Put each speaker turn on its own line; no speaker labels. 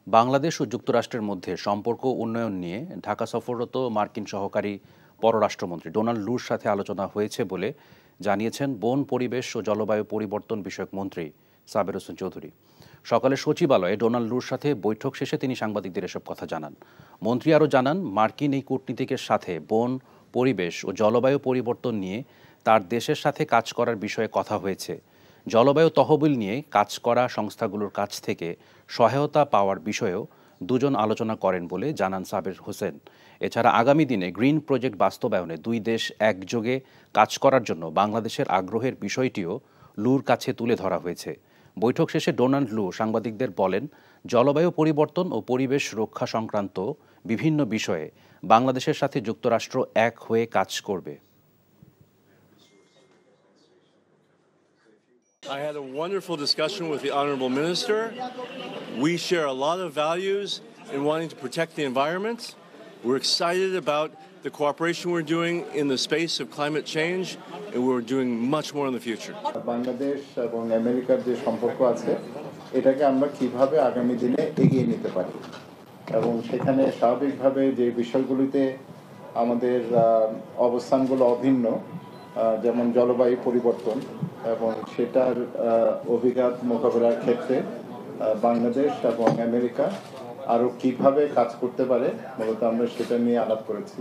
বাংলাদেশ ও যুক্তরাষ্ট্রের মধ্যে সম্পর্ক উন্নয়ন নিয়ে ঢাকা সফররত মার্কিন সহকারী পররাষ্ট্রমন্ত্রী ডোনাল্ড লুর সাথে আলোচনা হয়েছে বলে জানিয়েছেন বন পরিবেশ ও জলবায়ু পরিবর্তন বিষয়ক মন্ত্রী সাবের হোসেন চৌধুরী। সকালে সচিবালয়ে ডোনাল্ড লুর সাথে বৈঠক শেষে তিনি সাংবাদিকদের এসব কথা জানান। মন্ত্রী আরও জানান, মার্কিন এই কূটনীতিকের সাথে বন পরিবেশ ও জলবায়ু পরিবর্তন নিয়ে তার দেশের সাথে কাজ করার বিষয়ে কথা হয়েছে। জলবায়ু তহবিল নিয়ে কাজ করা সংস্থাগুলোর কাছ থেকে সহায়তা পাওয়ার বিষয়েও দুজন আলোচনা করেন বলে জানান সাবের হোসেন। এছাড়া আগামী দিনে গ্রিন প্রজেক্ট বাস্তবায়নে দুই দেশ একযোগে কাজ করার জন্য বাংলাদেশের আগ্রহের বিষয়টিও লুর কাছে তুলে ধরা হয়েছে। বৈঠক শেষে ডোনাল্ড লু সাংবাদিকদের বলেন, জলবায়ু পরিবর্তন ও পরিবেশ রক্ষা সংক্রান্ত বিভিন্ন বিষয়ে বাংলাদেশের সাথে যুক্তরাষ্ট্র এক হয়ে কাজ করবে।
I had a wonderful discussion with the Honorable Minister. We share a lot of values in wanting to protect the environment. We're excited about the cooperation we're doing in the space of climate change, and we're doing much more in the future.
Bangladesh এবং আমেরিকার যে সম্পর্ক আছে এটাকে আমরা কিভাবে আগামী দিনে এগিয়ে নিতে পারি এবং সেখানে স্বাভাবিকভাবে যে বিষয়গুলিতে আমাদের অবস্থানগুলো অভিন্ন, যেমন জলবায়ু পরিবর্তন এবং সেটার অভিঘাত মোকাবেলার ক্ষেত্রে বাংলাদেশ এবং আমেরিকা আরও কিভাবে কাজ করতে পারে, মূলত আমরা সেটা নিয়ে আলাপ করেছি।